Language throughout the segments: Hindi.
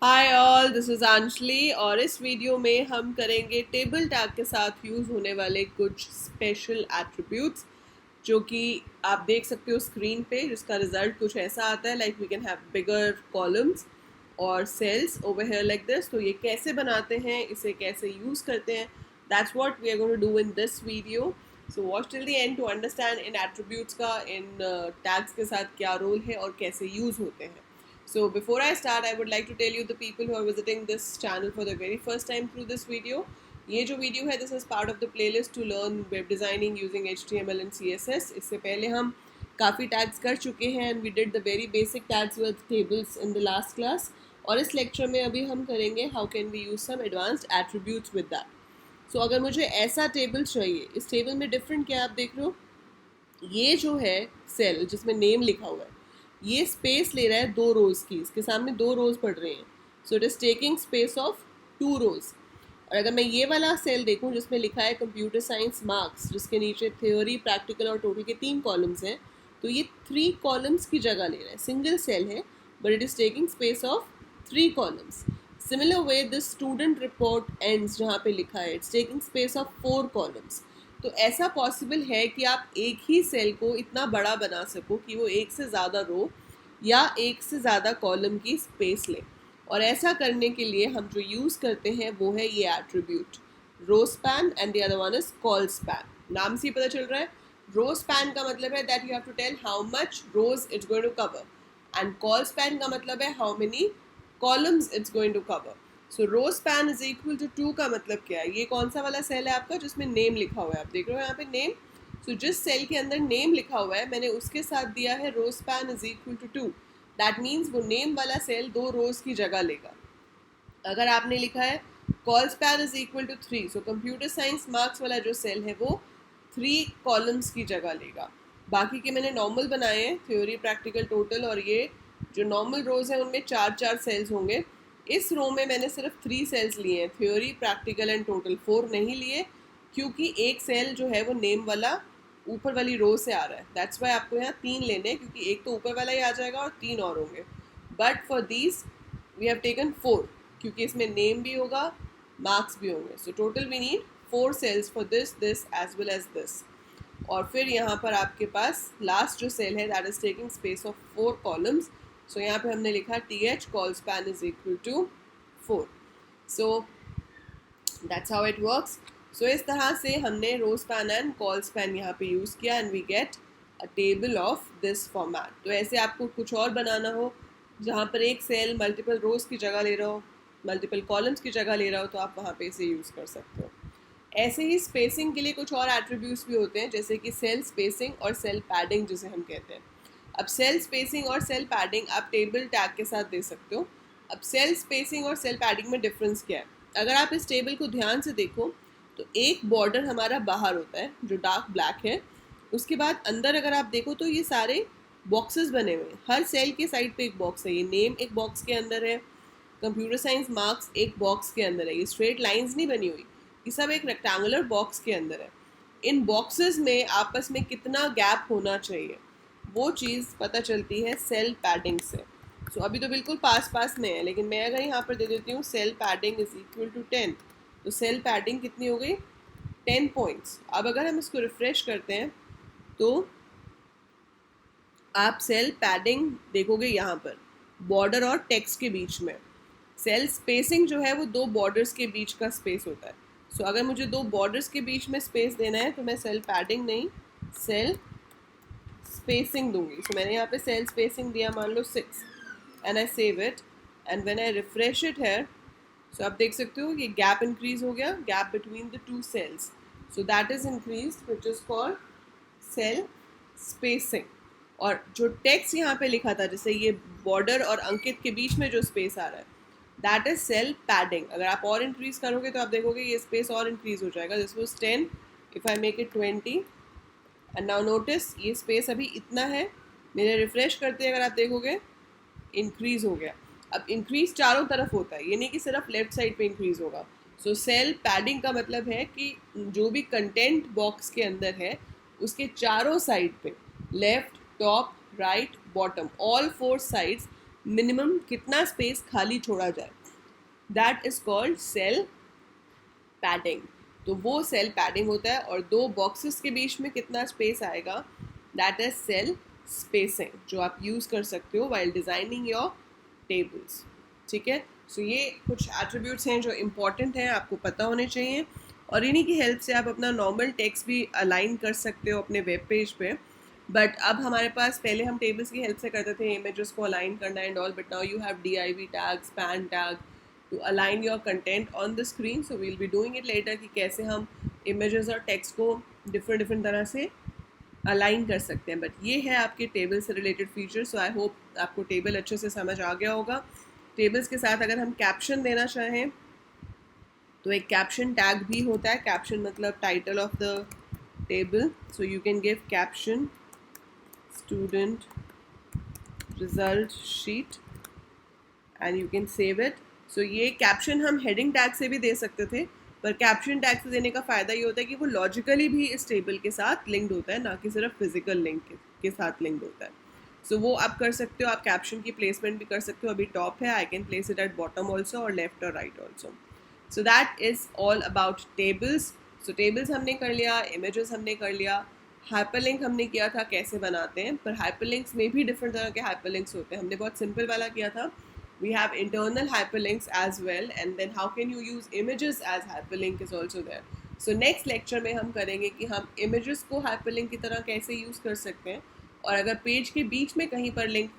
Hi all, this is Anjali और इस वीडियो में हम करेंगे टेबल टैग के साथ यूज़ होने वाले कुछ स्पेशल एट्रीब्यूट्स जो कि आप देख सकते हो स्क्रीन पे, जिसका रिजल्ट कुछ ऐसा आता है like we can have bigger columns और cells over here like this. तो ये कैसे बनाते हैं, इसे कैसे यूज़ करते हैं, that's what we are going to do in this video. So watch till the end to understand इन एट्रीब्यूट्स का, इन टैग्स के साथ क्या रोल है और कैसे यूज़ होते हैं। So before I start, I would like to tell you the people who are visiting this channel for the very first time through this video. ये जो वीडियो है this is part of the playlist to learn web designing using HTML and CSS। इससे पहले हम काफ़ी टैग्स कर चुके हैं and we did the very basic tags with tables in the last class. और इस लेक्चर में अभी हम करेंगे how can we use some advanced attributes with that. So अगर मुझे ऐसा टेबल चाहिए, इस टेबल में डिफरेंट क्या आप देख रहे हो, ये जो है सेल जिसमें नेम लिखा हुआ है, ये स्पेस ले रहा है 2 रोज की, इसके सामने 2 रोज पड़ रहे हैं। So it is taking space of 2 रोज। और अगर मैं ये वाला सेल देखूं जिसमें लिखा है कंप्यूटर साइंस मार्क्स, जिसके नीचे थ्योरी, प्रैक्टिकल और टोटल के 3 कॉलम्स हैं, तो ये 3 कॉलम्स की जगह ले रहा है। सिंगल सेल है but it is taking space of 3 columns. Similar way this student report ends, जहाँ पे लिखा है it's taking space of 4 columns. तो ऐसा पॉसिबल है कि आप एक ही सेल को इतना बड़ा बना सको कि वो एक से ज़्यादा रो या एक से ज़्यादा कॉलम की स्पेस ले। और ऐसा करने के लिए हम जो यूज़ करते हैं वो है ये attribute row span and the other one is col span. नाम से ही पता चल रहा है, रो स्पैन का मतलब है that you have to tell how much rows it's going to cover, and col span का मतलब है how many columns it's going to cover. So row span is equal to 2 का मतलब क्या है, ये कौन सा वाला सेल है आपका जिसमें नेम लिखा हुआ है, आप देख रहे हो यहाँ पे नेम। सो जिस सेल के अंदर नेम लिखा हुआ है मैंने उसके साथ दिया है row span is equal to 2। That means वो नेम वाला सेल 2 रोज की जगह लेगा। अगर आपने लिखा है col span is equal to 3, so computer science marks वाला जो सेल है वो 3 कॉलम्स की जगह लेगा। बाकी के मैंने नॉर्मल बनाए हैं, थ्योरी, प्रैक्टिकल, टोटल, और ये जो नॉर्मल रोज हैं उनमें 4 4 सेल्स होंगे। इस रो में मैंने सिर्फ 3 सेल्स लिए हैं, थ्योरी, प्रैक्टिकल एंड टोटल 4 नहीं लिए, क्योंकि एक सेल जो है वो नेम वाला ऊपर वाली रो से आ रहा है। दैट्स वाई आपको यहाँ 3 लेने हैं, क्योंकि एक तो ऊपर वाला ही आ जाएगा और 3 और होंगे। But for these we have taken 4, क्योंकि इसमें नेम भी होगा, मार्क्स भी होंगे। So total we need 4 cells for this this as well as this. और फिर यहाँ पर आपके पास लास्ट जो सेल है that is taking space of 4 columns. So यहाँ पे हमने लिखा TH col span is equal to 4। So that's how it works. So इस तरह से हमने row span and col span यहाँ पे यूज़ किया and we get a table of this format. तो ऐसे आपको कुछ और बनाना हो जहाँ पर एक सेल मल्टीपल रोज की जगह ले रहा हो, मल्टीपल कॉलम्स की जगह ले रहा हो, तो आप वहाँ पे इसे यूज़ कर सकते हो। ऐसे ही स्पेसिंग के लिए कुछ और एट्रीब्यूट्स भी होते हैं, जैसे कि सेल स्पेसिंग और सेल पैडिंग जिसे हम कहते हैं। अब सेल स्पेसिंग और सेल पैडिंग आप टेबल टैग के साथ दे सकते हो। अब सेल स्पेसिंग और सेल पैडिंग में डिफरेंस क्या है, अगर आप इस टेबल को ध्यान से देखो तो एक बॉर्डर हमारा बाहर होता है जो डार्क ब्लैक है। उसके बाद अंदर अगर आप देखो तो ये सारे बॉक्सेस बने हुए हैं, हर सेल के साइड पे एक बॉक्स है। ये नेम एक बॉक्स के अंदर है, कंप्यूटर साइंस मार्क्स एक बॉक्स के अंदर है। ये स्ट्रेट लाइंस नहीं बनी हुई, ये सब एक रेक्टेंगुलर बॉक्स के अंदर है। इन बॉक्सेस में आपस में कितना गैप होना चाहिए वो चीज़ पता चलती है सेल पैडिंग से। सो अभी तो बिल्कुल पास पास में है, लेकिन मैं अगर यहाँ पर दे देती हूँ cell padding is equal to 10, तो सेल पैडिंग कितनी हो गई, 10 पॉइंट्स। अब अगर हम इसको रिफ्रेश करते हैं तो आप सेल पैडिंग देखोगे यहाँ पर बॉर्डर और टेक्स्ट के बीच में। सेल स्पेसिंग जो है वो 2 बॉर्डर्स के बीच का स्पेस होता है। सो अगर मुझे 2 बॉर्डर्स के बीच में स्पेस देना है तो मैं सेल पैडिंग नहीं, सेल स्पेसिंग दूंगी। सो मैंने यहाँ पे सेल स्पेसिंग दिया मान लो 6 and I save it and when I refresh it है, सो आप देख सकते हो ये गैप इंक्रीज हो गया, gap between the 2 cells. So that is increase which is called cell spacing. और जो टेक्स्ट यहाँ पे लिखा था, जैसे ये बॉर्डर और अंकित के बीच में जो स्पेस आ रहा है, दैट इज सेल पैडिंग। अगर आप और इंक्रीज करोगे तो आप देखोगे ये स्पेस और इंक्रीज हो जाएगा। This was 10, if I make it 20 and now notice ये स्पेस अभी इतना है, मेरे रिफ्रेश करते अगर आप देखोगे इंक्रीज हो गया। अब इंक्रीज चारों तरफ होता है, ये नहीं कि सिर्फ लेफ्ट साइड पे इंक्रीज होगा। सो सेल पैडिंग का मतलब है कि जो भी कंटेंट बॉक्स के अंदर है उसके चारों साइड पे, left, top, right, bottom, all 4 sides minimum कितना स्पेस खाली छोड़ा जाए, that is called cell padding. तो वो सेल पैडिंग होता है, और दो बॉक्सेस के बीच में कितना स्पेस आएगा, दैट इज सेल स्पेसिंग, जो आप यूज़ कर सकते हो वाइल डिज़ाइनिंग योर टेबल्स। ठीक है, सो ये कुछ एट्रीब्यूट्स हैं जो इम्पॉर्टेंट हैं, आपको पता होने चाहिए, और इन्हीं की हेल्प से आप अपना नॉर्मल टेक्स्ट भी अलाइन कर सकते हो अपने वेब पेज पे। बट अब हमारे पास, पहले हम टेबल्स की हेल्प से करते थे इमेजेस को अलाइन करना and all, but now you have DIV tag, span tag to align your content on the screen. So we'll be doing it later कि कैसे हम इमेजेस और टेक्स्ट को डिफरेंट डिफरेंट तरह से अलाइन कर सकते हैं। बट ये है आपके टेबल से related feature. So I hope आपको टेबल अच्छे से समझ आ गया होगा। टेबल्स के साथ अगर हम कैप्शन देना चाहें तो एक कैप्शन टैग भी होता है। कैप्शन मतलब title of the table. So you can give caption student result sheet and you can save it. So ये कैप्शन हम हेडिंग टैग से भी दे सकते थे, पर कैप्शन टैग से देने का फ़ायदा ये होता है कि वो लॉजिकली भी इस टेबल के साथ लिंक्ड होता है, ना कि सिर्फ फिजिकल लिंक के साथ लिंक्ड होता है। सो वो आप कर सकते हो। आप कैप्शन की प्लेसमेंट भी कर सकते हो। अभी टॉप है, I can place it at bottom also, और लेफ्ट और right also. So that is all about tables. So tables हमने कर लिया, इमेजेस हमने कर लिया, हाइपरलिंक हमने किया था कैसे बनाते हैं, पर हाइपरलिंक्स में भी डिफरेंट तरह के हाइपरलिंक्स होते हैं। हमने बहुत सिंपल वाला किया था। We have internal hyperlinks as well, and then how can you use images as hyperlink is also there. So next lecture में हम करेंगे कि हम images को hyperlink की तरह कैसे use कर सकते हैं, और अगर पेज के बीच में कहीं पर लिंक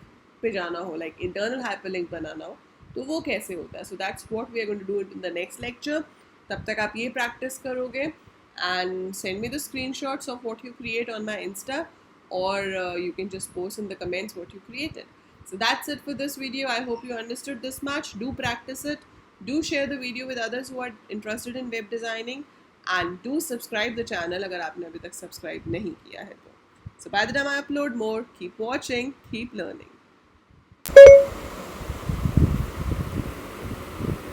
पे जाना हो, like internal hyperlink बनाना हो, तो वो कैसे होता है. So that's what we are going to do in the next lecture. तब तक आप ये practice करोगे and send me the screenshots of what you create on my Insta, or you can just post in the comments what you created. So that's it for this video. I hope you understood this much. Do practice it. Do share the video with others who are interested in web designing. And do subscribe the channel अगर आपने अभी तक subscribe नहीं किया है तो. So by the time I upload more, keep watching, keep learning.